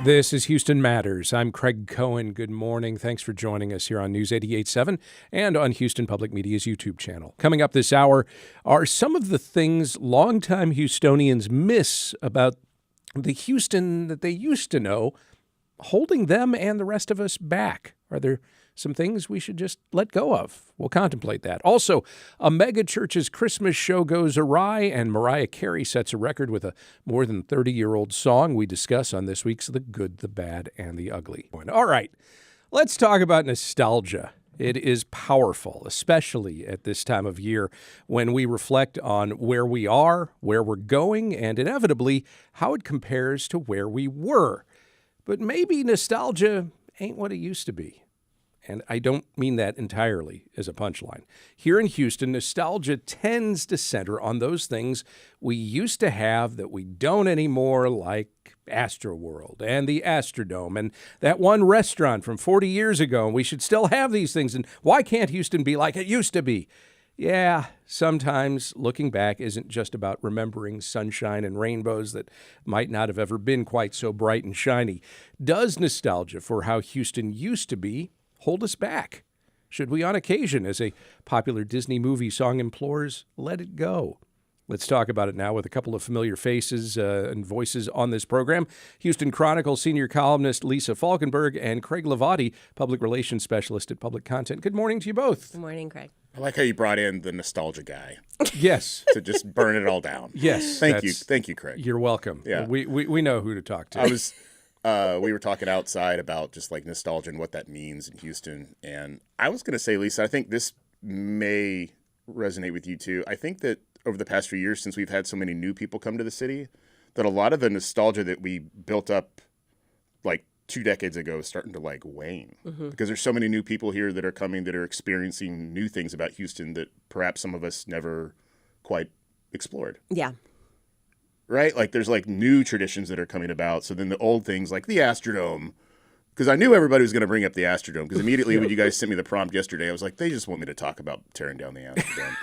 This is Houston Matters. I'm Craig Cohen. Good morning. Thanks for joining us here on News 88.7 and on Houston Public Media's YouTube channel. Coming up this hour are some of the things longtime Houstonians miss about the Houston that they used to know, holding them and the rest of us back. Are there some things we should just let go of? We'll contemplate that. Also, a mega church's Christmas show goes awry, and Mariah Carey sets a record with a more than 30-year-old song we discuss on this week's The Good, the Bad, and the Ugly. All right, let's talk about nostalgia. It is powerful, especially at this time of year when we reflect on where we are, where we're going, and inevitably how it compares to where we were. But maybe nostalgia ain't what it used to be. And I don't mean that entirely as a punchline. Here in Houston, nostalgia tends to center on those things we used to have that we don't anymore, like Astroworld and the Astrodome and that one restaurant from 40 years ago. And we should still have these things. And why can't Houston be like it used to be? Yeah, sometimes looking back isn't just about remembering sunshine and rainbows that might not have ever been quite so bright and shiny. Does nostalgia for how Houston used to be hold us back? Should we, on occasion, as a popular Disney movie song implores, let it go? Let's talk about it now with a couple of familiar faces and voices on this program. Houston Chronicle senior columnist Lisa Falkenberg and Craig Hlavaty, public relations specialist at Public Content. Good morning to you both. Good morning, Craig. I like how you brought in the nostalgia guy. Yes. To just burn it all down. Yes. Thank you, Craig. You're welcome. Yeah. We know who to talk to. We were talking outside about just like nostalgia and what that means in Houston. And I was going to say, Lisa, I think this may resonate with you too. I think that over the past few years, since we've had so many new people come to the city, that a lot of the nostalgia that we built up like 2 decades ago is starting to like wane. Mm-hmm. Because there's so many new people here that are coming that are experiencing new things about Houston that perhaps some of us never quite explored. Yeah. Right? Like there's like new traditions that are coming about. So then the old things like the Astrodome, because I knew everybody was going to bring up the Astrodome, because immediately when you guys sent me the prompt yesterday, I was like, they just want me to talk about tearing down the Astrodome.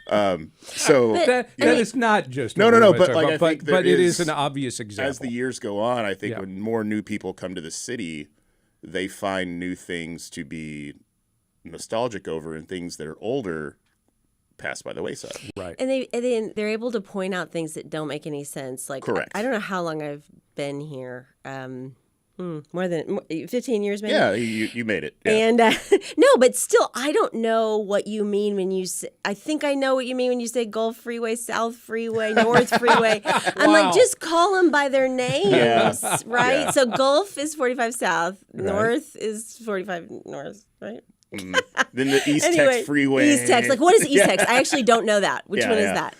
That is not just but like I think but it is an obvious example. As the years go on, I think when more new people come to the city, they find new things to be nostalgic over, and things that are older pass by the wayside. Right. And they're able to point out things that don't make any sense. Like, correct. I don't know how long I've been here. More than 15 years, maybe. Yeah, you made it. Yeah. And no, but still, I don't know what you mean when you say. I think I know what you mean when you say Gulf Freeway, South Freeway, North Freeway. I'm like, just call them by their names, right? Yeah. So Gulf is 45 South, right. North is 45 North, right? Then the East Tex Freeway. East Tex. Like, what is East Tex? I actually don't know that. Which one is that?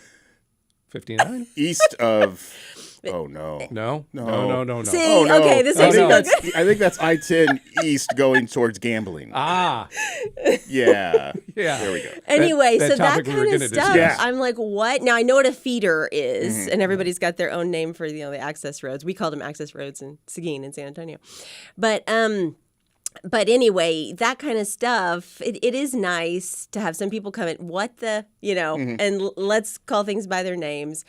59? East of... Oh, no. No. See, oh, no. Okay, this makes me look good. I think that's I-10 East going towards gambling. Ah. Yeah. There we go. Anyway, that so that kind of stuff, yeah. I'm like, what? Now, I know what a feeder is, and everybody's got their own name for, the access roads. We called them access roads in Seguin in San Antonio. But anyway, that kind of stuff, it is nice to have some people come in, and let's call things by their names.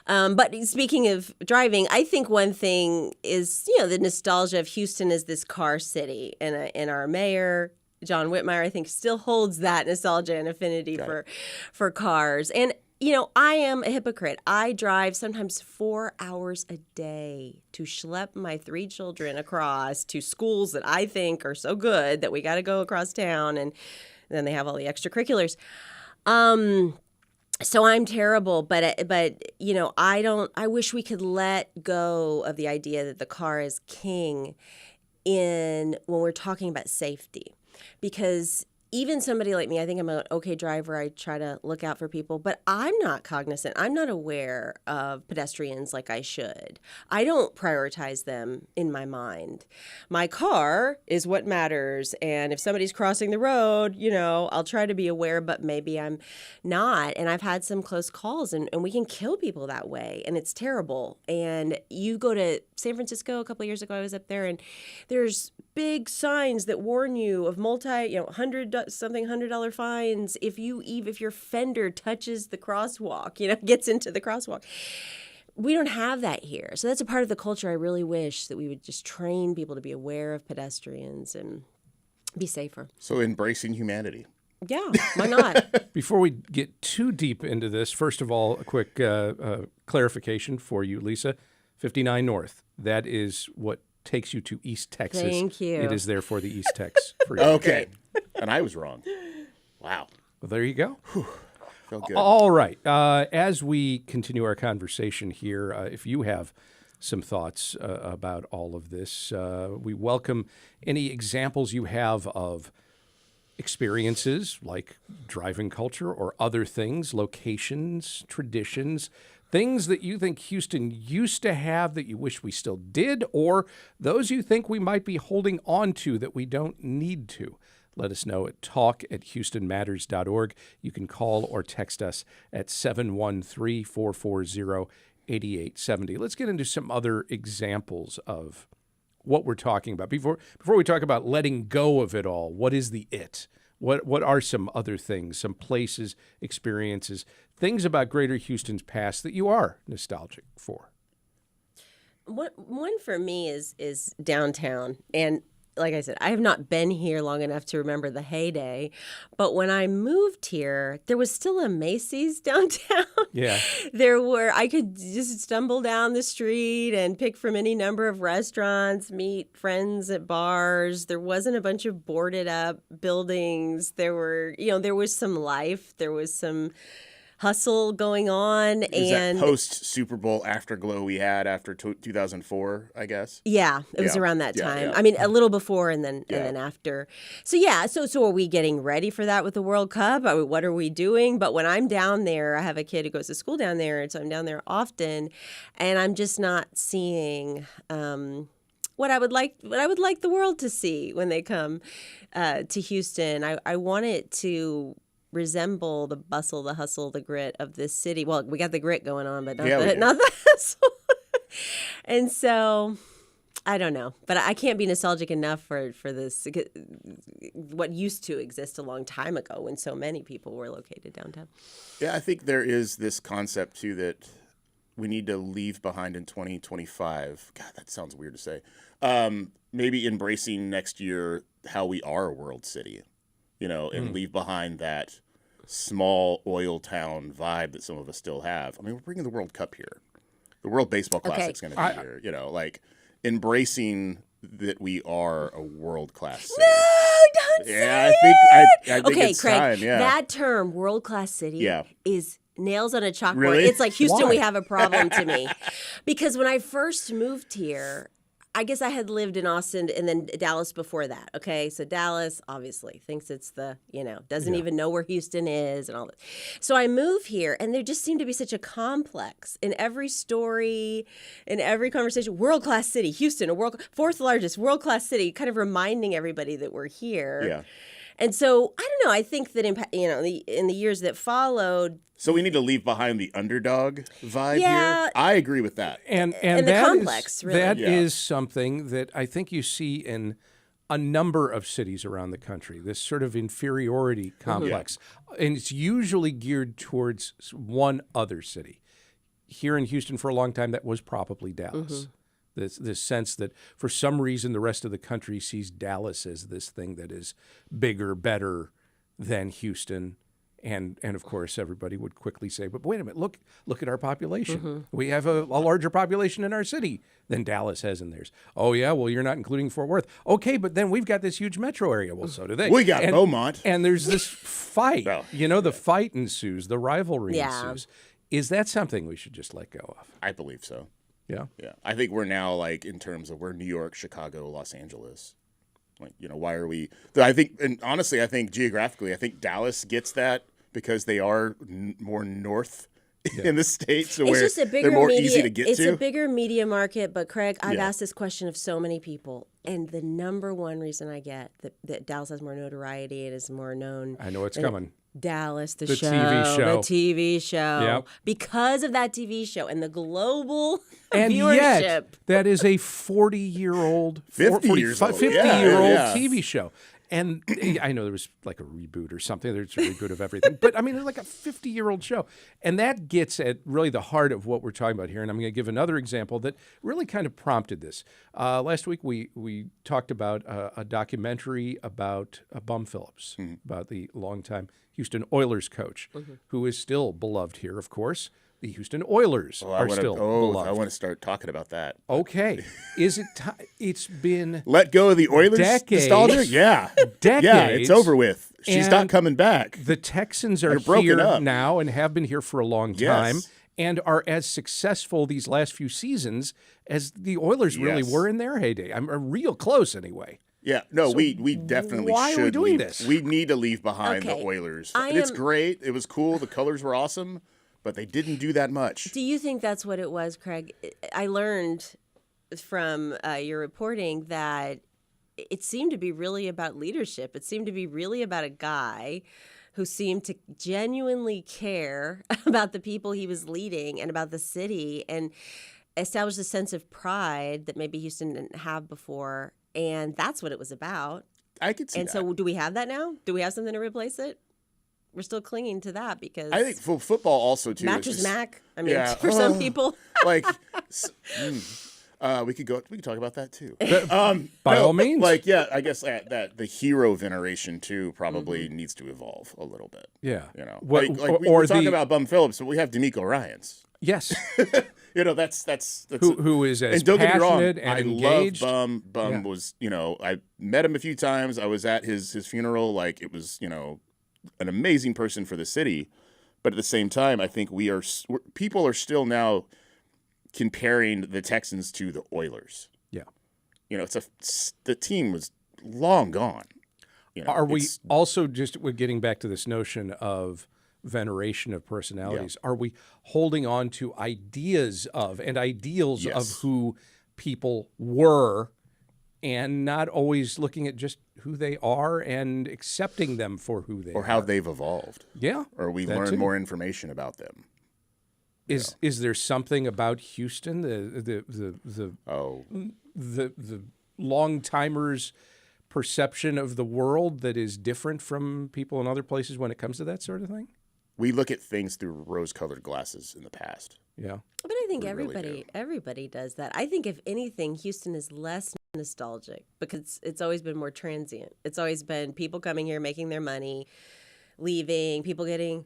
But speaking of driving, I think one thing is, the nostalgia of Houston as this car city. And our mayor, John Whitmire, I think still holds that nostalgia and affinity for cars. And I am a hypocrite. I drive sometimes 4 hours a day to schlep my 3 children across to schools that I think are so good that we got to go across town, and then they have all the extracurriculars. So I'm terrible, but I wish we could let go of the idea that the car is king when we're talking about safety, because even somebody like me, I think I'm an okay driver. I try to look out for people, but I'm not cognizant. I'm not aware of pedestrians like I should. I don't prioritize them in my mind. My car is what matters. And if somebody's crossing the road, I'll try to be aware, but maybe I'm not. And I've had some close calls, and we can kill people that way. And it's terrible. And you go to San Francisco a couple of years ago, I was up there, and there's big signs that warn you of $100 fines if your fender touches the crosswalk, gets into the crosswalk. we don't have that here. So that's a part of the culture I really wish that we would just train people to be aware of pedestrians and be safer. So embracing humanity. Yeah, why not? Before we get too deep into this, first of all, a quick clarification for you, Lisa. 59 North, that is what takes you to East Texas. Thank you. It is therefore the East Tex for you. Okay. And I was wrong. Wow. Well, there you go. Felt good. All right. As we continue our conversation here, if you have some thoughts about all of this, we welcome any examples you have of experiences like driving culture or other things, locations, traditions, things that you think Houston used to have that you wish we still did, or those you think we might be holding on to that we don't need to. Let us know at talk@houstonmatters.org. You can call or text us at 713-440-8870. Let's get into some other examples of what we're talking about. Before we talk about letting go of it all, what is the it? What are some other things, some places, experiences, things about Greater Houston's past that you are nostalgic for? One for me is downtown. And like I said, I have not been here long enough to remember the heyday. But when I moved here, there was still a Macy's downtown. Yeah. I could just stumble down the street and pick from any number of restaurants, meet friends at bars. There wasn't a bunch of boarded up buildings. There was some life. There was some hustle going on. Is that post Super Bowl afterglow we had after 2004, I guess? Yeah, it was around that time. I mean, a little before and then after. So so are we getting ready for that with the World Cup? I mean, what are we doing? But when I'm down there, I have a kid who goes to school down there, and so I'm down there often, and I'm just not seeing what I would like the world to see when they come to Houston. I want it to resemble the bustle, the hustle, the grit of this city. Well, we got the grit going on, but not the hustle. And so, I don't know. But I can't be nostalgic enough for this, what used to exist a long time ago when so many people were located downtown. Yeah, I think there is this concept, too, that we need to leave behind in 2025. God, that sounds weird to say. Maybe embracing next year how we are a world city. And leave behind that small oil town vibe that some of us still have. I mean, we're bringing the World Cup here. The World Baseball Classic's going to be here. Embracing that we are a world-class city. No, don't say I think okay, it's Craig, time, that term, world-class city, is nails on a chalkboard. Really? It's like, Houston, Why? we have a problem to me. Because when I first moved here, I guess I had lived in Austin and then Dallas before that. Okay, so Dallas obviously thinks it's doesn't even know where Houston is and all that. So I move here, and there just seemed to be such a complex in every story, in every conversation. World class city, Houston, fourth largest world class city, kind of reminding everybody that we're here. Yeah. And so I don't know. I think that in the years that followed. So we need to leave behind the underdog vibe Yeah. here. I agree with that. And the that complex, really. That is something that I think you see in a number of cities around the country, this sort of inferiority complex. And it's usually geared towards one other city. Here in Houston for a long time, that was probably Dallas. This sense that for some reason the rest of the country sees Dallas as this thing that is bigger, better than Houston. And of course, everybody would quickly say, but wait a minute, look at our population. We have a larger population in our city than Dallas has in theirs. Oh, yeah, well, you're not including Fort Worth. Okay, but then we've got this huge metro area. Well, so do they. We got Beaumont. And there's this fight. Well, the fight ensues, the rivalry Yeah. ensues. Is that something we should just let go of? I believe so. Yeah. Yeah. I think we're now in terms of we're New York, Chicago, Los Angeles. Why are we? I think, and honestly, I think geographically, I think Dallas gets that because they are more north in the state, so they're more easy to get to. It's a bigger media market, but Craig, I've asked this question of so many people, and the number one reason I get that Dallas has more notoriety and is more known. I know it's coming. Dallas, the TV show. Yep. Because of that TV show and the global and viewership. Yet, that is a 40-year-old, 50 years old. 50-year-old Yeah. TV show. And I know there was like a reboot or something. There's a reboot of everything. But I mean, it's like a 50-year-old show. And that gets at really the heart of what we're talking about here. And I'm going to give another example that really kind of prompted this. Last week, we talked about a documentary about Bum Phillips, about the longtime Houston Oilers coach, who is still beloved here, of course. The Houston Oilers are still beloved. I want to start talking about that. Okay. Is it time? It's been Let go of the Oilers decades. nostalgia? Yeah. Decades. Yeah, it's over with. She's And not coming back. The Texans are broken here up. now and have been here for a long time Yes. and are as successful these last few seasons as the Oilers really Yes. were in their heyday. I'm real close anyway. Yeah, no, we definitely why are should we doing leave. this? We need to leave behind the Okay. Oilers. I And it's am- great. It was cool. The colors were awesome, but they didn't do that much. Do you think that's what it was, Craig? I learned from your reporting that it seemed to be really about leadership. It seemed to be really about a guy who seemed to genuinely care about the people he was leading and about the city and establish a sense of pride that maybe Houston didn't have before. And that's what it was about. I could see And that. so do we have that now? Do we have something to replace it? We're still clinging to that because I think for football also too. Match is is just- Mac. I mean, Yeah. for some people. like we could talk about that too. By all means. Like I guess that the hero veneration too probably needs to evolve a little bit. Yeah. You know, What- we're talking about Bum Phillips, but we have D'Amico Ryans. Yes. You know, that's who is as and don't get me wrong, passionate and I engaged. love Bum. Bum Yeah. was, I met him a few times. I was at his funeral. Like it was, an amazing person for the city. But at the same time, I think people are still now comparing the Texans to the Oilers. Yeah. The team was long gone. Are we also we're getting back to this notion of veneration of personalities? Are we holding on to ideas of and ideals of Yes. who people were and not always looking at just who they are and accepting them for who they or are? how they've evolved? Yeah. Or we that learn too. more information about them. Is there something about Houston, the long timers' perception of the world that is different from people in other places when it comes to that sort of thing? We look at things through rose-colored glasses in the past. Yeah. But I think We really everybody does that. I think if anything, Houston is less nostalgic because it's always been more transient. It's always been people coming here, making their money, leaving, people getting,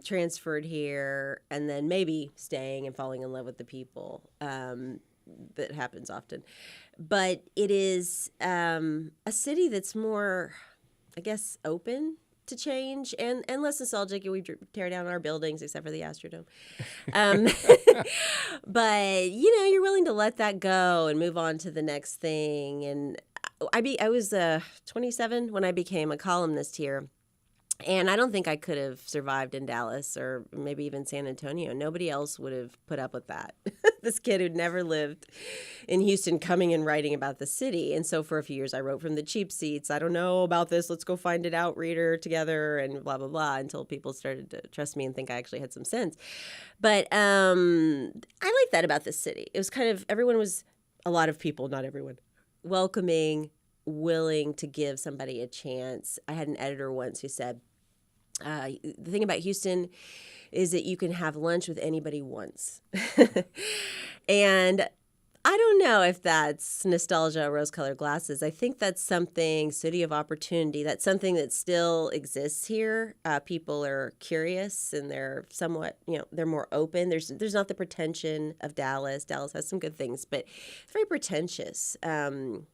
transferred here, and then maybe staying and falling in love with the people. That happens often. But it is a city that's more, I guess, open to change and less nostalgic. We tear down our buildings except for the Astrodome. But, you're willing to let that go and move on to the next thing. And I was 27 when I became a columnist here. And I don't think I could have survived in Dallas or maybe even San Antonio. Nobody else would have put up with that. This kid who'd never lived in Houston coming and writing about the city. And so for a few years, I wrote from the cheap seats. I don't know about this. Let's go find it out, reader, together, and blah, blah, blah, until people started to trust me and think I actually had some sense. But I like that about this city. It was kind of, a lot of people, not everyone, welcoming, willing to give somebody a chance. I had an editor once who said, the thing about Houston is that you can have lunch with anybody once. And I don't know if that's nostalgia or rose-colored glasses. I think that's something, city of opportunity, that's something that still exists here. People are curious and they're somewhat, they're more open. There's not the pretension of Dallas. Dallas has some good things, but it's very pretentious. And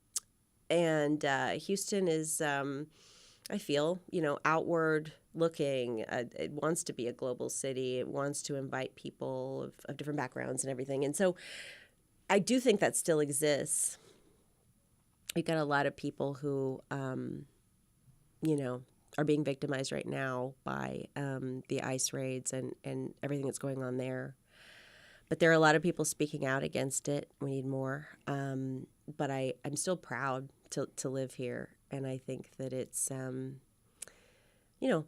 Houston is, I feel, outward looking. It wants to be a global city. It wants to invite people of different backgrounds and everything. And so I do think that still exists. We've got a lot of people who, are being victimized right now by the ICE raids and everything that's going on there. But there are a lot of people speaking out against it. We need more. But I'm still proud to live here. And I think that it's,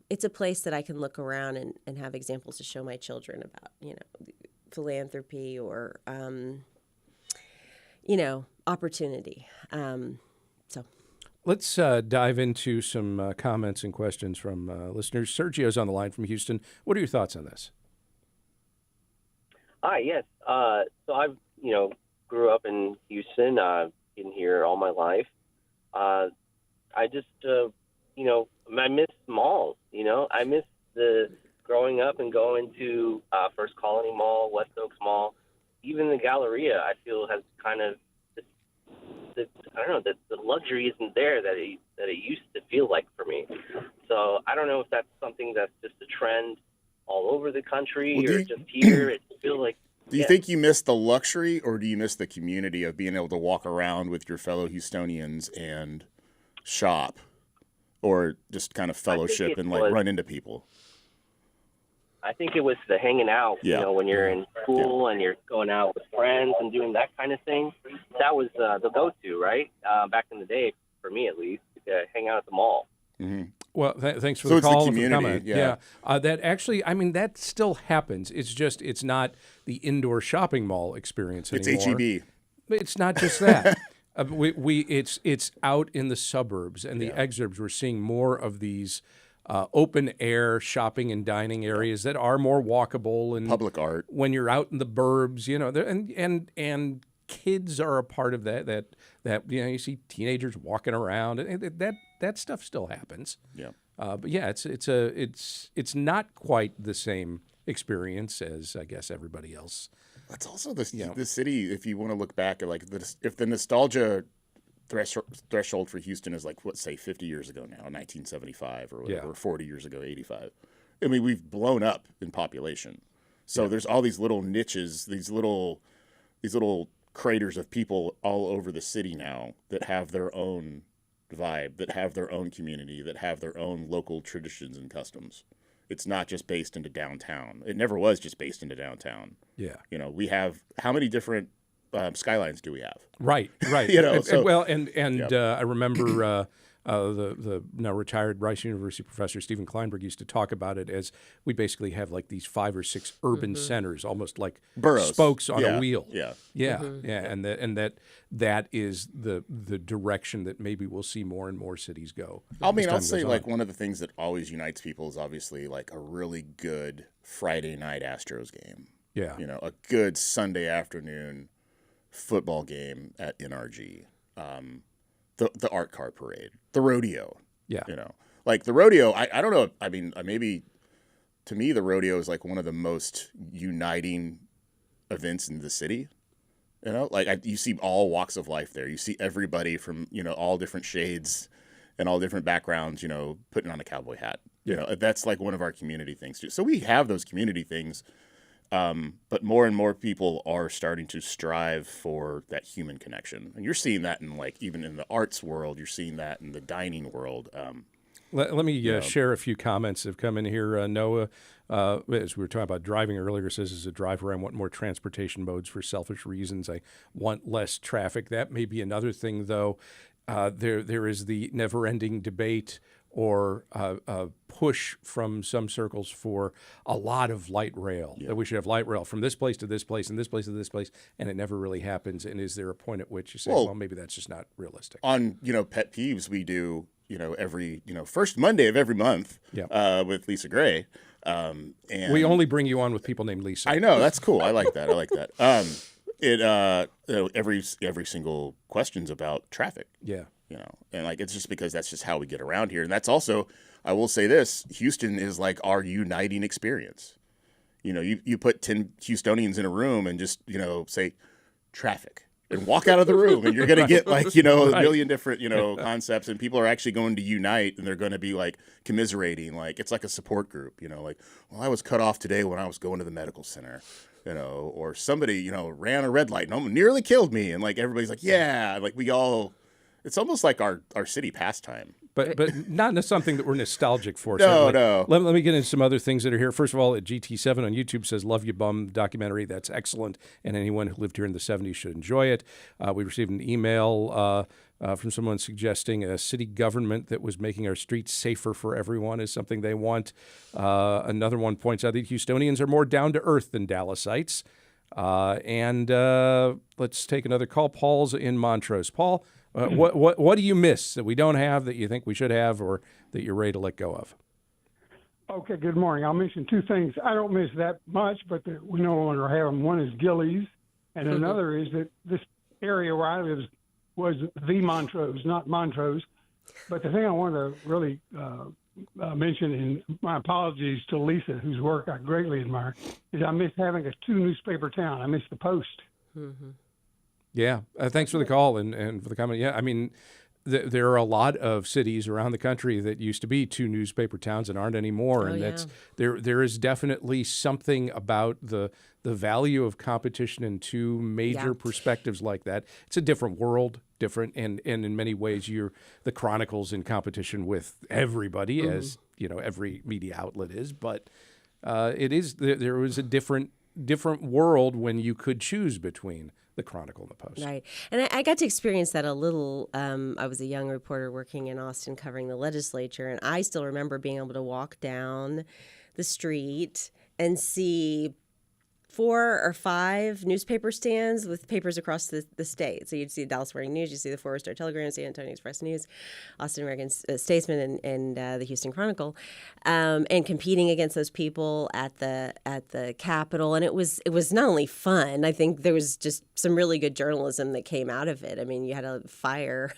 it's a place that I can look around and have examples to show my children about, philanthropy or, opportunity. Let's dive into some comments and questions from listeners. Sergio's on the line from Houston. What are your thoughts on this? Hi, yes. So I've, grew up in Houston, been here all my life. I just, I miss malls, I miss the growing up and going to First Colony Mall, West Oaks Mall, even the Galleria, I feel has kind of, I don't know, the luxury isn't there that it used to feel like for me. So I don't know if that's something that's just a trend all over the country or just here. It feels like. Do you think you miss the luxury, or do you miss the community of being able to walk around with your fellow Houstonians and shop, or just kind of fellowship and run into people? I think it was the hanging out, when you're in school and you're going out with friends and doing that kind of thing. That was the go-to, right? Back in the day, for me at least, hang out at the mall. Mm-hmm. Well, thanks for So the it's the call and for the community, comment. That actually, that still happens. It's just, it's not the indoor shopping mall experience anymore. It's HEB. It's not just that. It's out in the suburbs and the exurbs. We're seeing more of these open air shopping and dining areas that are more walkable and public art. When you're out in the burbs, and kids are a part of that. You see teenagers walking around, and that stuff still happens. Yeah. But yeah, it's not quite the same experience as I guess everybody else. That's also the city. If you want to look back at if the nostalgia threshold for Houston is 50 years ago now, 1975 or whatever, 40 years ago, 85. I mean, we've blown up in population. So there's all these little niches, these little craters of people all over the city now that have their own vibe, that have their own community, that have their own local traditions and customs. It's not just based into downtown. It never was just based into downtown. Yeah. We have, how many different skylines do we have? Right. I remember the now retired Rice University professor Stephen Kleinberg used to talk about it as we basically have these 5 or 6 urban centers, almost like boroughs, spokes on a wheel. Yeah, and that is the direction that maybe we'll see more and more cities go. I'll say one of the things that always unites people is obviously a really good Friday night Astros game. Yeah, a good Sunday afternoon football game at NRG. The art car parade, the rodeo. Yeah. The rodeo, I don't know. I mean, maybe to me, the rodeo is one of the most uniting events in the city. You see all walks of life there. You see everybody from, all different shades and all different backgrounds, putting on a cowboy hat. That's one of our community things too. So we have those community things. But more and more people are starting to strive for that human connection. And you're seeing that in even in the arts world, you're seeing that in the dining world. Let me share a few comments that have come in here. Noah, as we were talking about driving earlier, says, as a driver, I want more transportation modes for selfish reasons. I want less traffic. That may be another thing, though. There is the never-ending debate or push from some circles for a lot of light rail, that we should have light rail from this place to this place and this place to this place, and it never really happens. And is there a point at which you say, well maybe that's just not realistic? On, pet peeves, we do, every, first Monday of every month with Lisa Gray. And we only bring you on with people named Lisa. I know, that's cool. I like that. Every single question's about traffic. Yeah. And it's just because that's just how we get around here. And that's also, I will say this, Houston is our uniting experience. You put 10 Houstonians in a room and just, say traffic and walk out of the room and you're going to get a million different, concepts, and people are actually going to unite and they're going to be commiserating. It's like a support group, well, I was cut off today when I was going to the medical center. Or somebody, ran a red light and nearly killed me. And everybody's we all, it's almost like our city pastime. But not something that we're nostalgic for. No. Let me get into some other things that are here. First of all, at GT7 on YouTube says, "Love You Bum" documentary. That's excellent. And anyone who lived here in the 70s should enjoy it. We received an email from someone suggesting a city government that was making our streets safer for everyone is something they want. Another one points out that Houstonians are more down to earth than Dallasites. And let's take another call. Paul's in Montrose. Paul, What do you miss that we don't have that you think we should have or that you're ready to let go of? Okay, good morning. I'll mention two things. I don't miss that much, but we no longer have them. One is Gillies, and another is that this area where I live was the Montrose, not Montrose. But the thing I want to really mention, and my apologies to Lisa, whose work I greatly admire, is I miss having a two-newspaper town. I miss the Post. Mm-hmm. Yeah, thanks for the call and for the comment. Yeah, I mean, there are a lot of cities around the country that used to be two newspaper towns and aren't anymore, and that's there is definitely something about the value of competition in two major perspectives like that. It's a different world, different, and in many ways, the Chronicle's in competition with everybody, as every media outlet is, but there was a different world when you could choose between the Chronicle and the Post. Right. And I got to experience that a little. I was a young reporter working in Austin covering the legislature, and I still remember being able to walk down the street and see 4 or 5 newspaper stands with papers across the state. So you'd see Dallas Morning News, you'd see the Forest Star Telegram, San Antonio Express News, Austin American Statesman, and the Houston Chronicle, and competing against those people at the Capitol. And it was not only fun. I think there was just some really good journalism that came out of it. I mean, you had a fire,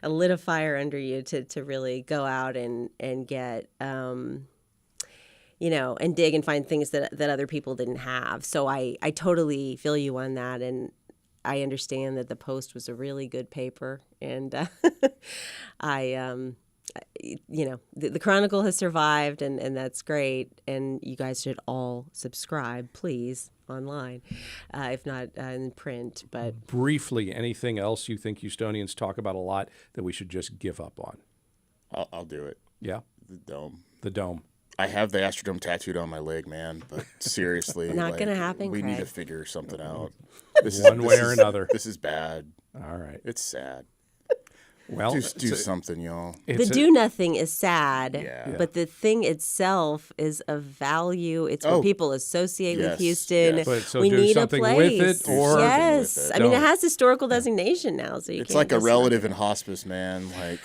lit a fire under you to really go out and get. And dig and find things that other people didn't have. So I totally feel you on that. And I understand that the Post was a really good paper. And the Chronicle has survived, and that's great. And you guys should all subscribe, please, online, if not in print. But briefly, anything else you think Houstonians talk about a lot that we should just give up on? I'll do it. Yeah? The dome. The dome. I have the Astrodome tattooed on my leg, man, but seriously. Not going to happen, We Craig. need to figure something out. One way or another. This is bad. All right. It's sad. Well, do something, y'all. The do-nothing is sad, but the thing itself is of value. It's what people associate with Houston. Yes. But so we do need something a place. with it, or yes, I mean, it has historical designation now, so it's can't like a just relative in hospice, man. Like,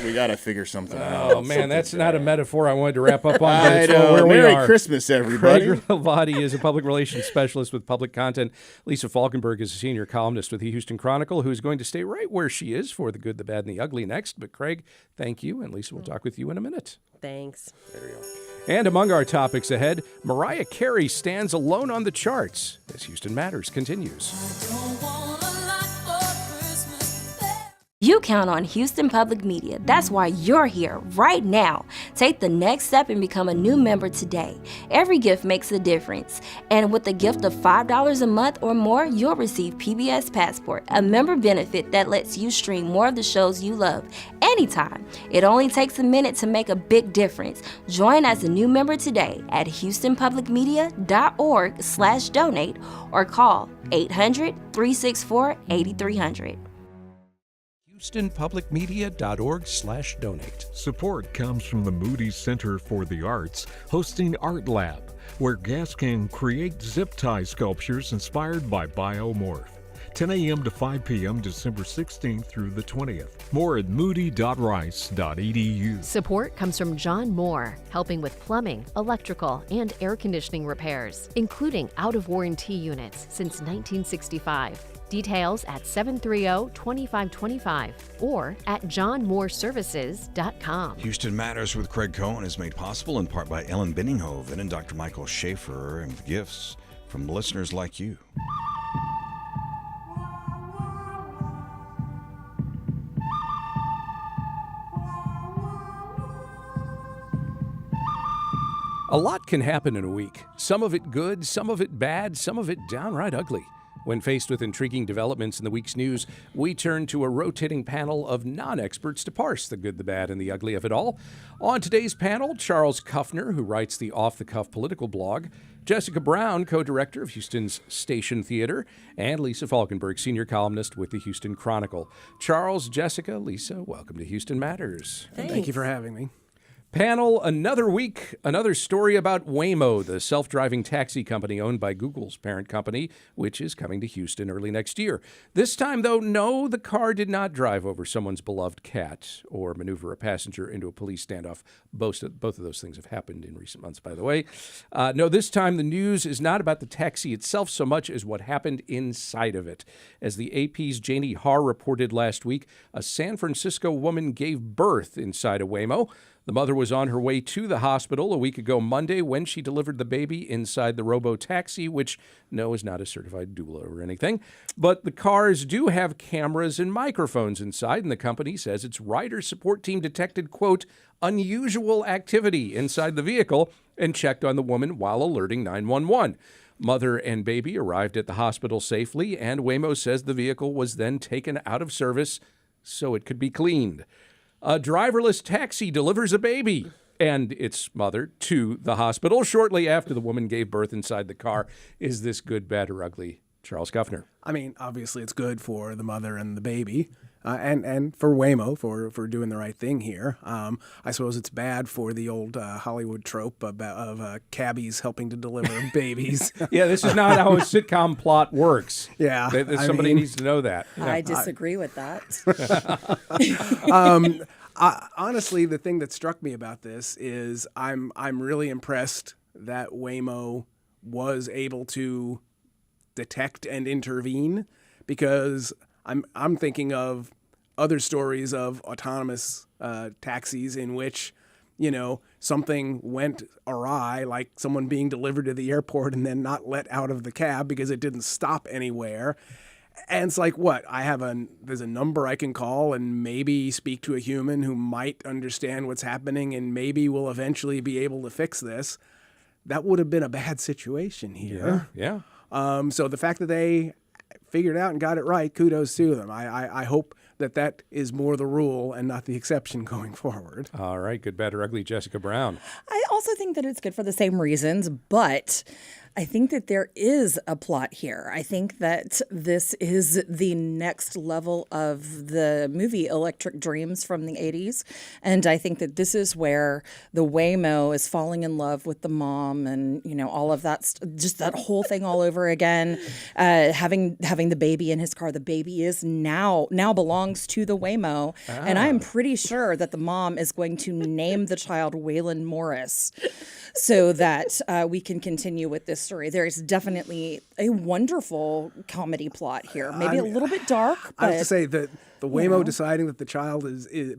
we got to figure something out. Oh, man, that's not a metaphor I wanted to wrap up on. But I it's know. where we Merry are. Christmas, everybody. Craig Hlavaty is a public relations specialist with public content. Lisa Falkenberg is a senior columnist with the Houston Chronicle, who's going to stay right where she is for the good, the bad, and the ugly next. But Craig, thank you, and Lisa will talk with you in a minute. Thanks. There you go. And among our topics ahead, Mariah Carey stands alone on the charts as Houston Matters continues. You count on Houston Public Media. That's why you're here right now. Take the next step and become a new member today. Every gift makes a difference. And with a gift of $5 a month or more, you'll receive PBS Passport, a member benefit that lets you stream more of the shows you love anytime. It only takes a minute to make a big difference. Join as a new member today at houstonpublicmedia.org/donate or call 800-364-8300. HoustonPublicMedia.org/donate. Support comes from the Moody Center for the Arts, hosting Art Lab, where guests can create zip tie sculptures inspired by biomorph. 10 a.m. to 5 p.m. December 16th through the 20th. More at moody.rice.edu. Support comes from John Moore, helping with plumbing, electrical, and air conditioning repairs, including out-of-warranty units since 1965. Details at 730-2525 or at johnmooreservices.com. Houston Matters with Craig Cohen is made possible in part by Ellen Benninghoven and Dr. Michael Schaefer, and with gifts from listeners like you. A lot can happen in a week. Some of it good, some of it bad, some of it downright ugly. When faced with intriguing developments in the week's news, we turn to a rotating panel of non-experts to parse the good, the bad, and the ugly of it all. On today's panel, Charles Kuffner, who writes the Off the Kuff political blog, Jessica Brown, co-director of Houston's Station Theater, and Lisa Falkenberg, senior columnist with the Houston Chronicle. Charles, Jessica, Lisa, welcome to Houston Matters. Thanks. Thank you for having me. Panel, another week, another story about Waymo, the self-driving taxi company owned by Google's parent company, which is coming to Houston early next year. This time, though, no, the car did not drive over someone's beloved cat or maneuver a passenger into a police standoff. Both of those things have happened in recent months, by the way. No, this time the news is not about the taxi itself so much as what happened inside of it. As the AP's Janie Haar reported last week, a San Francisco woman gave birth inside a Waymo. The mother was on her way to the hospital a week ago Monday when she delivered the baby inside the robotaxi, which, no, is not a certified doula or anything. But the cars do have cameras and microphones inside, and the company says its rider support team detected, quote, unusual activity inside the vehicle and checked on the woman while alerting 911. Mother and baby arrived at the hospital safely, and Waymo says the vehicle was then taken out of service so it could be cleaned. A driverless taxi delivers a baby and its mother to the hospital shortly after the woman gave birth inside the car. Is this good, bad, or ugly? Charles Kuffner. I mean, obviously it's good for the mother and the baby, and for Waymo for doing the right thing here. I suppose it's bad for the old Hollywood trope of cabbies helping to deliver babies. Yeah, this is not how a sitcom plot works. Yeah. Somebody needs to know that. I disagree with that. Honestly, the thing that struck me about this is I'm really impressed that Waymo was able to detect and intervene, because I'm thinking of other stories of autonomous taxis in which, you know, something went awry, like someone being delivered to the airport and then not let out of the cab because it didn't stop anywhere. And it's like, what? There's a number I can call and maybe speak to a human who might understand what's happening and maybe will eventually be able to fix this. That would have been a bad situation here. Yeah. So the fact that they figured it out and got it right, kudos to them. I hope that is more the rule and not the exception going forward. All right. Good, bad, or ugly, Jessica Brown. I also think that it's good for the same reasons, but I think that there is a plot here. I think that this is the next level of the movie Electric Dreams from the 80s. And I think that this is where the Waymo is falling in love with the mom and, you know, all of that, just that whole thing all over again. Having the baby in his car. The baby is now belongs to the Waymo. And I'm pretty sure that the mom is going to name the child Waylon Morris so that we can continue with this story. There is definitely a wonderful comedy plot here. Maybe a little bit dark, but I have to say that the Waymo deciding that the child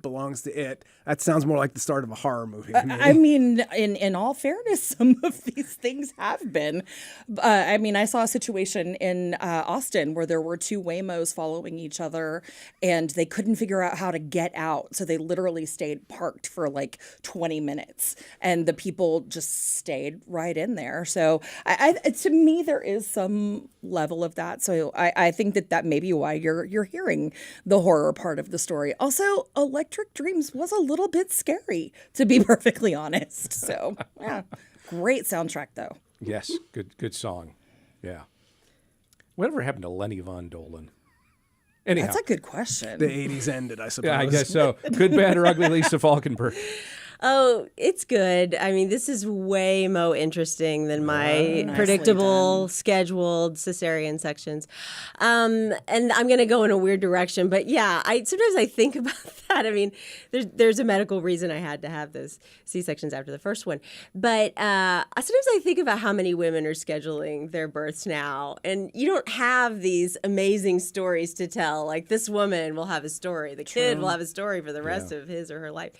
belongs to it, that sounds more like the start of a horror movie to me. I mean, in all fairness, some of these things have been. I mean, I saw a situation in Austin where there were two Waymos following each other, and they couldn't figure out how to get out. So they literally stayed parked for like 20 minutes, and the people just stayed right in there. So to me, there is some level of that. So I think that may be why you're hearing the horror part of the story. Also, Electric Dreams was a little bit scary, to be perfectly honest. So, yeah, great soundtrack, though. Yes, good song. Yeah. Whatever happened to Lenny Von Dolan? Anyhow. That's a good question. The 80s ended, I suppose. Yeah, I guess so. Good, bad, or ugly, Lisa Falkenberg. Oh, it's good. I mean, this is way more interesting than my predictable, scheduled cesarean sections. And I'm going to go in a weird direction. But yeah, sometimes I think about that. I mean, there's a medical reason I had to have those C-sections after the first one. But sometimes I think about how many women are scheduling their births now. And you don't have these amazing stories to tell. Like, this woman will have a story. The kid will have a story for the rest of his or her life.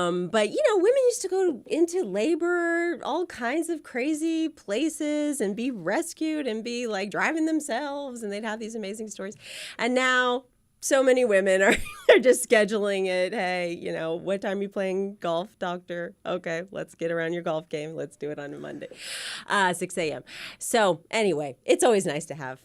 But, you know, women used to go into labor, all kinds of crazy places and be rescued and be like driving themselves, and they'd have these amazing stories. And now so many women are just scheduling it. Hey, you know, what time are you playing golf, doctor? Okay, let's get around your golf game. Let's do it on a Monday, 6 a.m. So anyway, it's always nice to have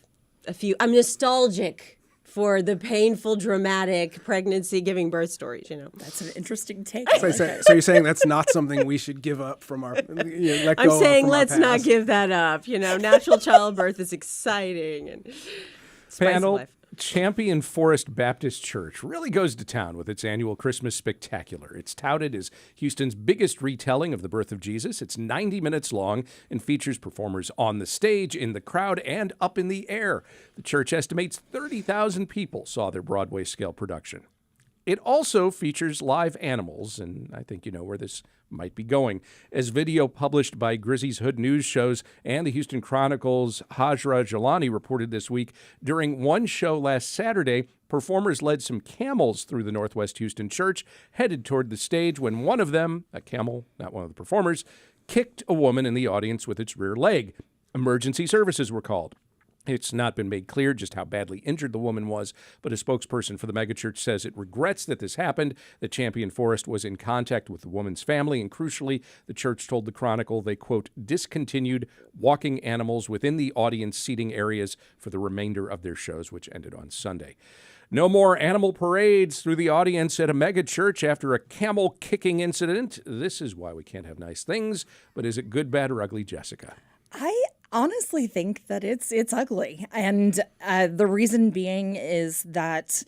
a few. I'm nostalgic for the painful, dramatic pregnancy giving birth stories, you know. That's an interesting take. So you're saying that's not something we should give up from our, let go I'm saying from let's our not past. give that up. You know, natural childbirth is exciting and spice of life. Champion Forest Baptist Church really goes to town with its annual Christmas spectacular. It's touted as Houston's biggest retelling of the birth of Jesus. It's 90 minutes long and features performers on the stage, in the crowd, and up in the air. The church estimates 30,000 people saw their Broadway-scale production. It also features live animals, and I think you know where this might be going. As video published by Grizzy's Hood News shows and the Houston Chronicle's Hajra Jalani reported this week, during one show last Saturday, performers led some camels through the Northwest Houston church, headed toward the stage when one of them, a camel, not one of the performers, kicked a woman in the audience with its rear leg. Emergency services were called. It's not been made clear just how badly injured the woman was, but a spokesperson for the megachurch says it regrets that this happened. The Champion Forest was in contact with the woman's family, and crucially, the church told the Chronicle they, quote, discontinued walking animals within the audience seating areas for the remainder of their shows, which ended on Sunday. No more animal parades through the audience at a megachurch after a camel kicking incident. This is why we can't have nice things, but is it good, bad, or ugly, Jessica? I honestly think that it's ugly. And the reason being is that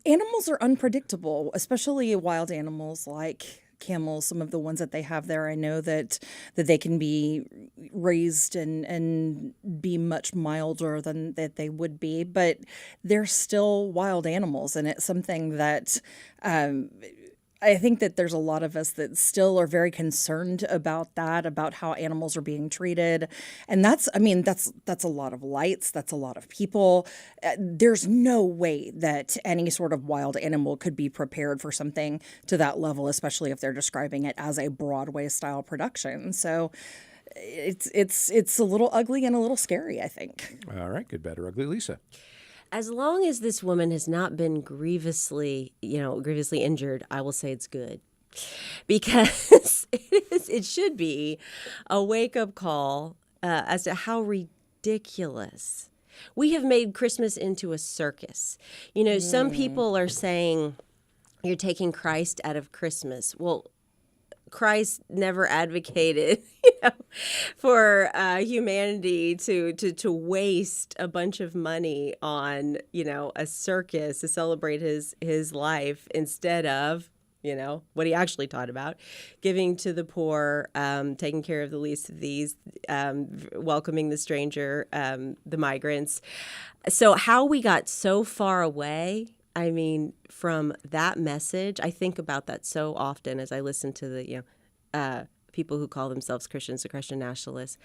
animals are unpredictable, especially wild animals like camels, some of the ones that they have there. I know that they can be raised and be much milder than that they would be, but they're still wild animals. And it's something that I think that there's a lot of us that still are very concerned about that, about how animals are being treated. And that's a lot of lights. That's a lot of people. There's no way that any sort of wild animal could be prepared for something to that level, especially if they're describing it as a Broadway style production. So it's a little ugly and a little scary, I think. All right. Good, bad, or ugly, Lisa? As long as this woman has not been grievously injured, I will say it's good. Because it should be a wake-up call as to how ridiculous. We have made Christmas into a circus. You know, some people are saying you're taking Christ out of Christmas. Well, Christ never advocated, for humanity to waste a bunch of money on, a circus to celebrate his life instead of, what he actually taught about, giving to the poor, taking care of the least of these, welcoming the stranger, the migrants. So how we got so far away, from that message, I think about that so often as I listen to the, people who call themselves Christians or Christian nationalists,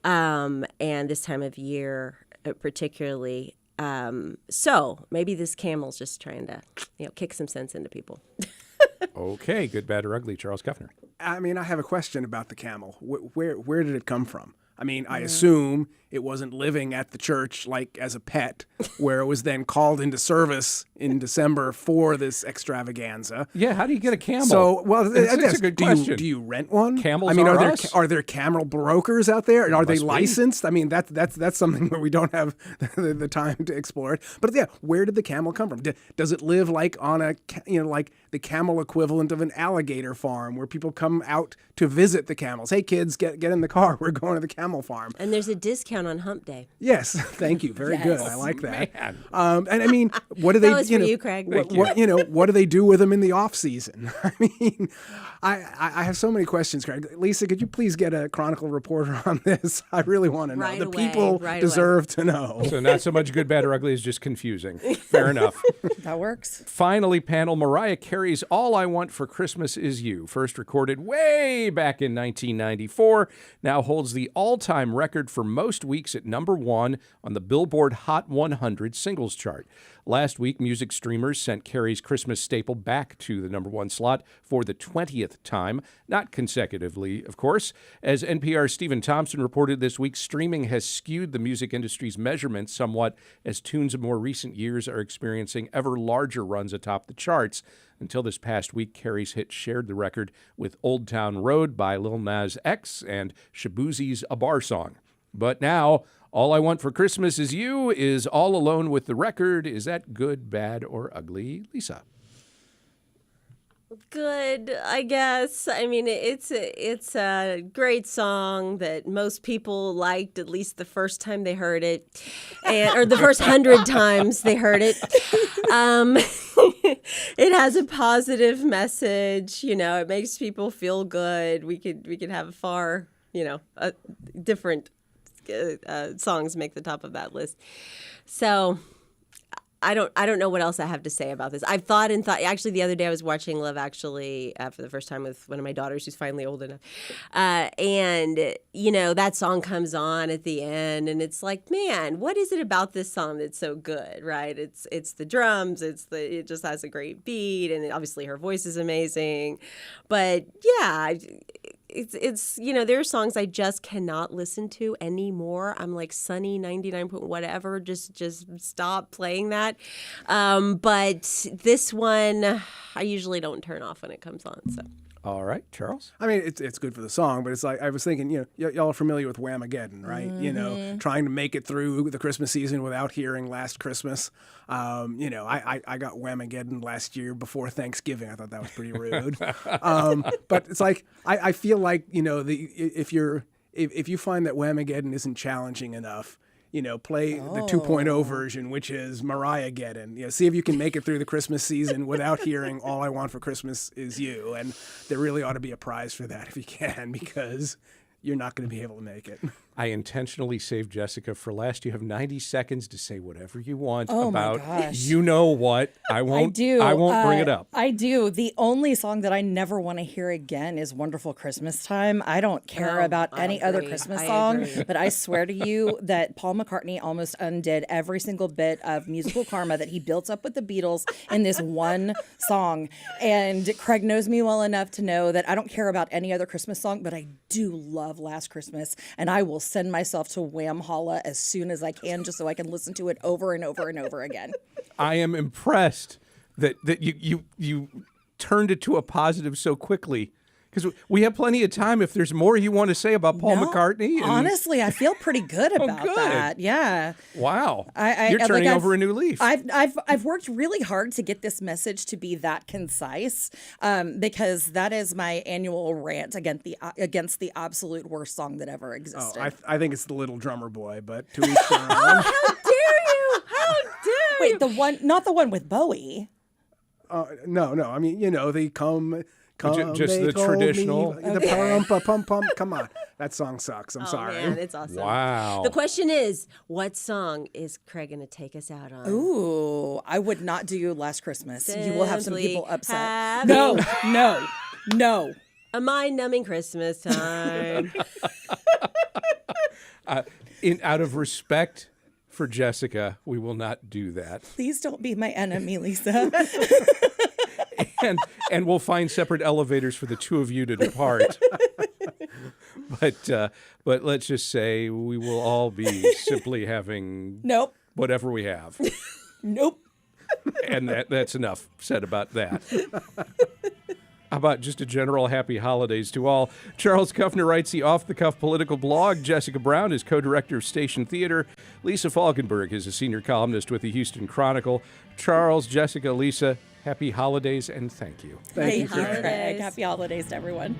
and this time of year particularly. So maybe this camel's just trying to, kick some sense into people. Okay, good, bad, or ugly, Charles Kuffner. I have a question about the camel. Where did it come from? I assume it wasn't living at the church like as a pet, where it was then called into service in December for this extravaganza. Yeah, how do you get a camel? So, that's a good question. Do you rent one? Camels are there camel brokers out there? Are they licensed? That's something where we don't have the time to explore it. But yeah, where did the camel come from? Does it live like on a like the camel equivalent of an alligator farm where people come out to visit the camels? Hey kids, get in the car. We're going to the camel farm. And there's a discount on Hump Day. Yes, thank you. Very good. I like that. Man. What do they? That was for you, Craig. What do they do with them in the off season? I have so many questions, Craig. Lisa, could you please get a Chronicle reporter on this? I really want to know. Right the away, people right deserve to know. So not so much good, bad, or ugly is just confusing. Fair enough. That works. Finally, panel, Mariah Carey's All I Want for Christmas Is You, first recorded way back in 1994, now holds the all-time record for most weeks at number 1 on the Billboard Hot 100 singles chart. Last week, music streamers sent Carey's Christmas staple back to the number 1 slot for the 20th time, not consecutively, of course. As NPR's Stephen Thompson reported this week, streaming has skewed the music industry's measurements somewhat as tunes of more recent years are experiencing ever larger runs atop the charts. Until this past week, Carey's hit shared the record with Old Town Road by Lil Nas X and Shaboozie's A Bar Song. But now, All I Want for Christmas Is You is all alone with the record. Is that good, bad, or ugly, Lisa? Good, I guess. I mean, it's a great song that most people liked at least the first time they heard it, or the first 100 times they heard it. It has a positive message. It makes people feel good. We could have far different songs make the top of that list. So. I don't know what else I have to say about this. I've thought. Actually, the other day I was watching Love Actually for the first time with one of my daughters who's finally old enough. And, that song comes on at the end and it's like, man, what is it about this song that's so good, right? It's the drums. It just has a great beat. And obviously her voice is amazing. But yeah, it's there are songs I just cannot listen to anymore. I'm like, Sunny 99 point whatever, just stop playing that. But this one I usually don't turn off when it comes on. So All right, Charles. I mean, it's good for the song, but it's like I was thinking, y'all are familiar with Whamageddon, right? Mm-hmm. Trying to make it through the Christmas season without hearing Last Christmas. I got Whamageddon last year before Thanksgiving. I thought that was pretty rude. But it's like I feel like if you find that Whamageddon isn't challenging enough, play the 2.0 version, which is Mariah-geddon. See if you can make it through the Christmas season without hearing All I Want for Christmas Is You. And there really ought to be a prize for that if you can, because you're not going to be able to make it. I intentionally saved Jessica for last. You have 90 seconds to say whatever you want Oh about my gosh. you know what. I won't bring it up. I do. The only song that I never want to hear again is Wonderful Christmas Time. I don't care about any other Christmas song, but I swear to you that Paul McCartney almost undid every single bit of musical karma that he built up with the Beatles in this one song. And Craig knows me well enough to know that I don't care about any other Christmas song, but I do love Last Christmas, and I will send myself to Wham Holla as soon as I can, just so I can listen to it over and over and over again. I am impressed that you turned it to a positive so quickly, because we have plenty of time if there's more you want to say about Paul McCartney. Honestly, I feel pretty good about that. Yeah. Wow. You're turning over a new leaf. I've worked really hard to get this message to be that concise, because that is my annual rant against the absolute worst song that ever existed. I think it's The Little Drummer Boy, but to each their own. How dare you? Wait, not the one with Bowie. No. I mean, they come. Just the traditional. The pum. Come on. That song sucks. I'm sorry. Man, it's awesome. Wow. The question is, what song is Craig going to take us out on? Ooh, I would not do Last Christmas. You will have some people upset. Happy. No. A mind-numbing Christmas time. Out of respect for Jessica, we will not do that. Please don't be my enemy, Lisa. And we'll find separate elevators for the two of you to depart. But let's just say we will all be simply having whatever we have. Nope. And that's enough said about that. How about just a general happy holidays to all? Charles Kuffner writes the Off the Kuff political blog. Jessica Brown is co-director of Station Theater. Lisa Falkenberg is a senior columnist with the Houston Chronicle. Charles, Jessica, Lisa, happy holidays and thank you. Thank you, Craig. Happy holidays to everyone.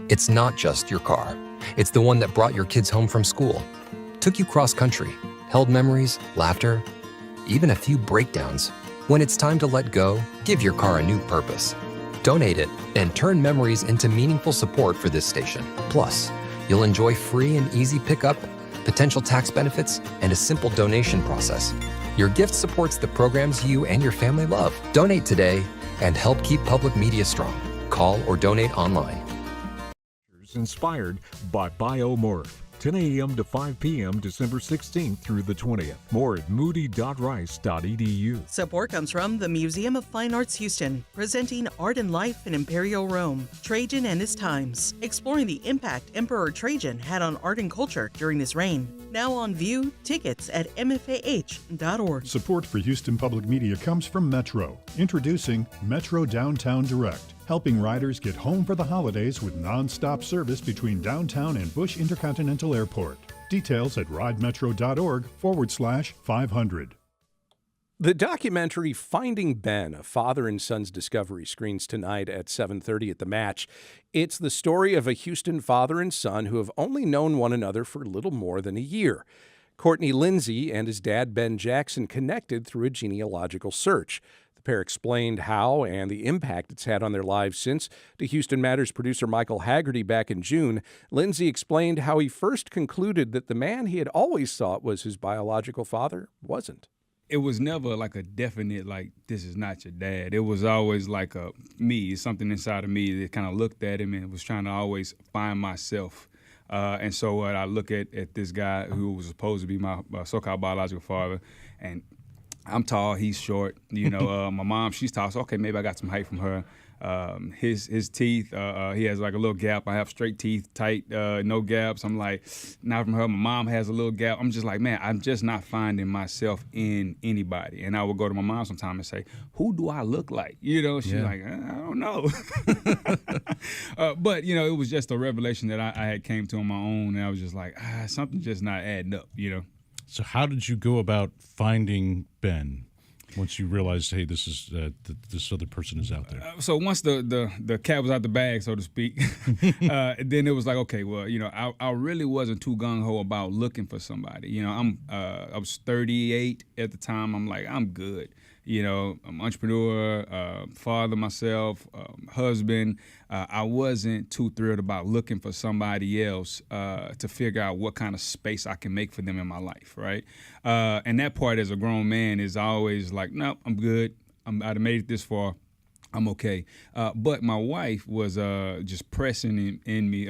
It's not just your car. It's the one that brought your kids home from school, took you cross-country, held memories, laughter, even a few breakdowns. When it's time to let go, give your car a new purpose. Donate it and turn memories into meaningful support for this station. Plus, you'll enjoy free and easy pickup, potential tax benefits, and a simple donation process. Your gift supports the programs you and your family love. Donate today and help keep public media strong. Call or donate online. Inspired by Biomorph. 10 a.m. to 5 p.m. December 16th through the 20th. More at moody.rice.edu. Support comes from the Museum of Fine Arts Houston, presenting Art and Life in Imperial Rome, Trajan and His Times, exploring the impact Emperor Trajan had on art and culture during his reign. Now on view, tickets at mfah.org. Support for Houston Public Media comes from Metro, introducing Metro Downtown Direct. helping riders get home for the holidays with non-stop service between downtown and Bush Intercontinental Airport. Details at ridemetro.org/500. The documentary Finding Ben, A Father and Son's Discovery, screens tonight at 7:30 at the Match. It's the story of a Houston father and son who have only known one another for little more than a year. Courtney Lindsay and his dad, Ben Jackson, connected through a genealogical search. The pair explained how and the impact it's had on their lives since. To Houston Matters producer Michael Haggerty back in June, Lindsay explained how he first concluded that the man he had always thought was his biological father wasn't. It was never like a definite, like, this is not your dad. It was always like something inside of me that kind of looked at him and was trying to always find myself. And so I look at this guy who was supposed to be my so-called biological father, and I'm tall, he's short. My mom, she's tall, so okay, maybe I got some height from her. His teeth, he has like a little gap. I have straight teeth, tight, no gaps. I'm like, not from her. My mom has a little gap. I'm just like, man, I'm just not finding myself in anybody. And I would go to my mom sometime and say, who do I look like? She's like, I don't know. But, it was just a revelation that I had came to on my own. And I was just like, something's just not adding up, So how did you go about finding Ben? Once you realized, hey, this is this other person is out there. So once the cat was out the bag, so to speak, then it was like, okay, well, I really wasn't too gung ho about looking for somebody. I was 38 at the time. I'm like, I'm good. I'm an entrepreneur, father myself, husband. I wasn't too thrilled about looking for somebody else to figure out what kind of space I can make for them in my life, right? And that part as a grown man is always like, no, I'm good. I've made it this far. I'm okay. But my wife was just pressing in me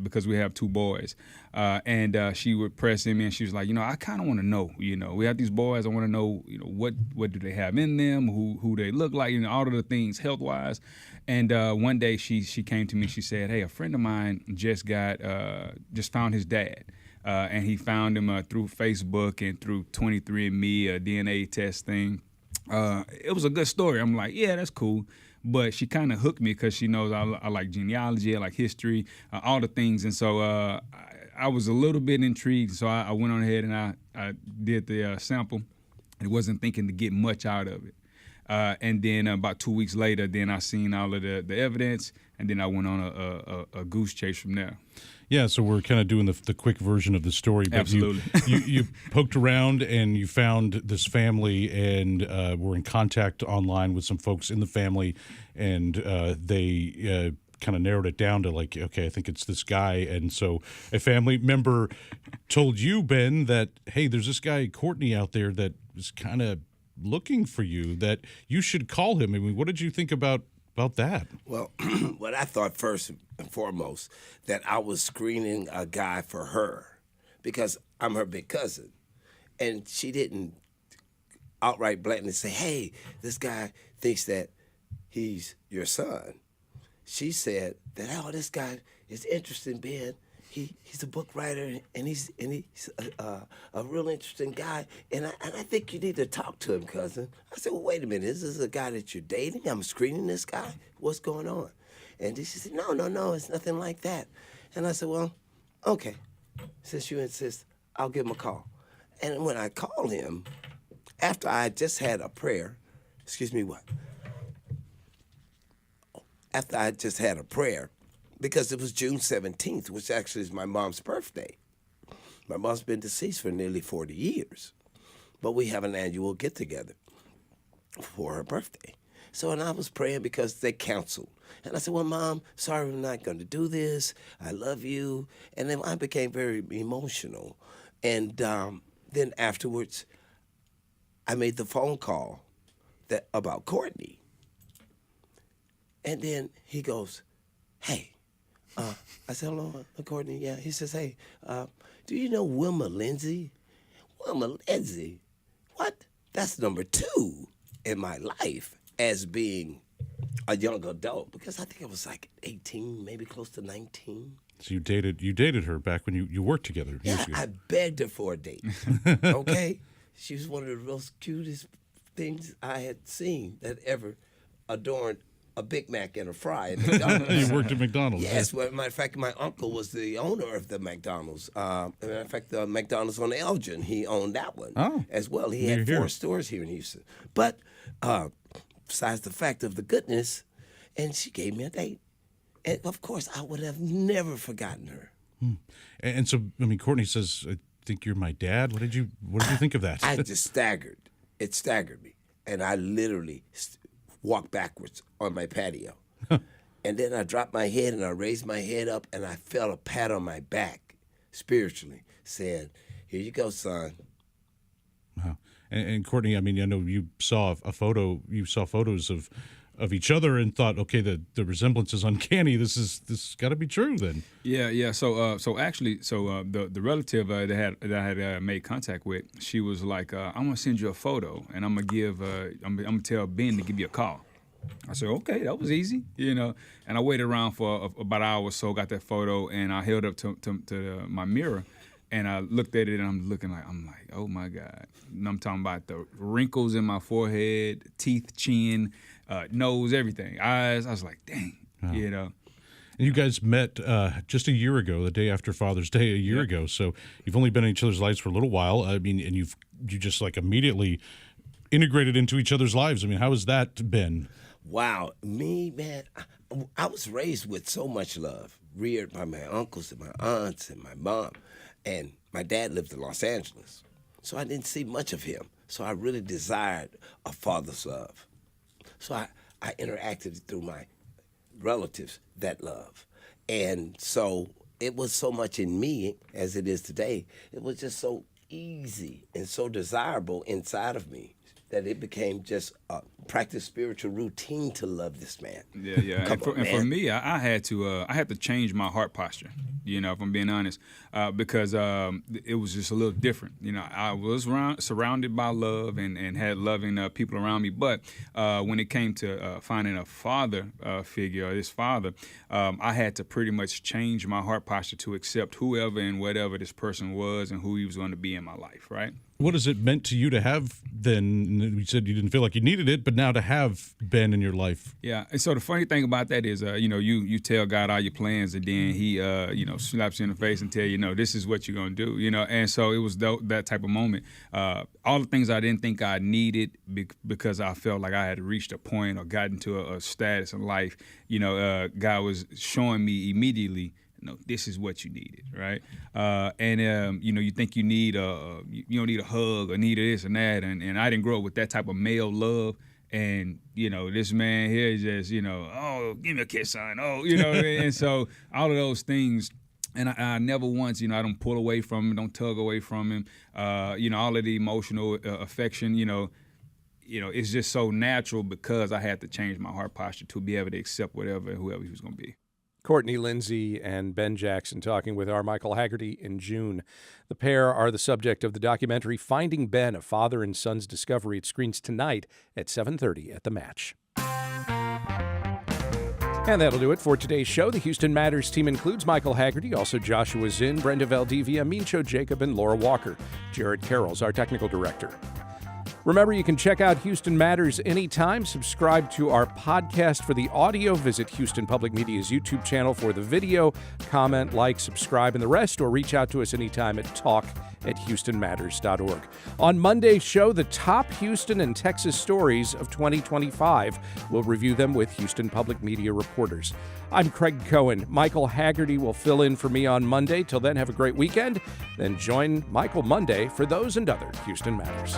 because we have two boys. And she would press in me, and she was like, I kind of want to know, we have these boys. I want to know, what do they have in them, who they look like, all of the things health-wise. And one day she came to me, she said, hey, a friend of mine just found his dad. And he found him through Facebook and through 23andMe, a DNA test thing. It was a good story. I'm like, yeah, that's cool. But she kind of hooked me because she knows I like genealogy, I like history, all the things. And so I was a little bit intrigued. So I went on ahead and I did the sample. I wasn't thinking to get much out of it. And then about 2 weeks later, then I seen all of the evidence, and then I went on a goose chase from there. Yeah, so we're kind of doing the quick version of the story. But Absolutely. You poked around and you found this family and were in contact online with some folks in the family, and they kind of narrowed it down to like, okay, I think it's this guy. And so a family member told you, Ben, that, hey, there's this guy, Courtney, out there that is kind of looking for you, that you should call him. I mean, what did you think about that? Well, what I thought first and foremost, that I was screening a guy for her because I'm her big cousin. And she didn't outright blatantly say, hey, this guy thinks that he's your son. She said that, oh, this guy is interesting, Ben. He's a book writer, and he's a real interesting guy, and I think you need to talk to him, cousin. I said, well, wait a minute. Is this a guy that you're dating? I'm screening this guy. What's going on? And she said, no, it's nothing like that. And I said, well, okay. Since you insist, I'll give him a call. And when I called him, after I just had a prayer, after I just had a prayer, because it was June 17th, which actually is my mom's birthday. My mom's been deceased for nearly 40 years, but we have an annual get-together for her birthday. So, and I was praying because they counseled. And I said, well, Mom, sorry I'm not going to do this. I love you. And then I became very emotional. And then afterwards, I made the phone call about Courtney. And then he goes, hey, I said, hello, Courtney. Yeah. He says, hey, do you know Wilma Lindsay? Wilma Lindsay? What? That's number 2 in my life as being a young adult, because I think I was like 18, maybe close to 19. So you dated her back when you worked together. Yeah, I begged her for a date. Okay? She was one of the most cutest things I had seen that ever adorned a Big Mac and a fry at McDonald's. You worked at McDonald's. Yes. Well, matter of fact, my uncle was the owner of the McDonald's. Matter of fact, the McDonald's on Elgin, he owned that one as well. He had 4 stores here in Houston. But besides the fact of the goodness, and she gave me a date. And, of course, I would have never forgotten her. And so, I mean, Courtney says, I think you're my dad. What did you think of that? I just staggered. It staggered me. And I literally walked backwards on my patio. And then I dropped my head and I raised my head up and I felt a pat on my back spiritually saying, here you go, son. Wow. And Courtney, I mean, I know you saw photos of each other and thought, okay, the resemblance is uncanny. This has got to be true then. Yeah. So actually, the relative that I had made contact with, she was like, I'm gonna send you a photo, and I'm gonna tell Ben to give you a call. I said, okay, that was easy, And I waited around for about an hour or so, got that photo, and I held up to my mirror. And I looked at it, and I'm like, oh my God. And I'm talking about the wrinkles in my forehead, teeth, chin, nose, everything, eyes. I was like, dang, And you guys met just a year ago, the day after Father's Day, a year ago. So you've only been in each other's lives for a little while. I mean, and you just like immediately integrated into each other's lives. I mean, how has that been? Wow, me, man, I was raised with so much love, reared by my uncles and my aunts and my mom. And my dad lived in Los Angeles, so I didn't see much of him. So I really desired a father's love. So I interacted through my relatives, that love. And so it was so much in me as it is today. It was just so easy and so desirable inside of me that it became just a practice spiritual routine to love this man. Yeah. And for me, I had to change my heart posture, if I'm being honest, because it was just a little different. I was surrounded by love and had loving people around me, but when it came to finding a father figure, or this father, I had to pretty much change my heart posture to accept whoever and whatever this person was and who he was going to be in my life, right? What has it meant to you to have Ben? You said you didn't feel like you needed it, but now to have Ben in your life. Yeah, and so the funny thing about that is, you tell God all your plans, and then He, slaps you in the face and tell you, this is what you're gonna do, And so it was that type of moment. All the things I didn't think I needed because I felt like I had reached a point or gotten to a status in life. God was showing me immediately. No, this is what you needed, right? You think you need you don't need a hug or need this and that, and I didn't grow up with that type of male love, and this man here is just oh, give me a kiss, son, and so all of those things. And I never once, I don't pull away from him, don't tug away from him, all of the emotional affection, it's just so natural because I had to change my heart posture to be able to accept whoever he was going to be. Courtney Lindsay and Ben Jackson talking with our Michael Haggerty in June. The pair are the subject of the documentary Finding Ben, A Father and Son's Discovery. It screens tonight at 7:30 at The Match. And that'll do it for today's show. The Houston Matters team includes Michael Haggerty, also Joshua Zinn, Brenda Valdivia, Mincho Jacob, and Laura Walker. Jared Carroll's our technical director. Remember, you can check out Houston Matters anytime. Subscribe to our podcast for the audio. Visit Houston Public Media's YouTube channel for the video. Comment, like, subscribe, and the rest, or reach out to us anytime at talk@houstonmatters.org. On Monday's show, the top Houston and Texas stories of 2025. We'll review them with Houston Public Media reporters. I'm Craig Cohen. Michael Haggerty will fill in for me on Monday. Till then, have a great weekend. Then join Michael Monday for those and other Houston Matters.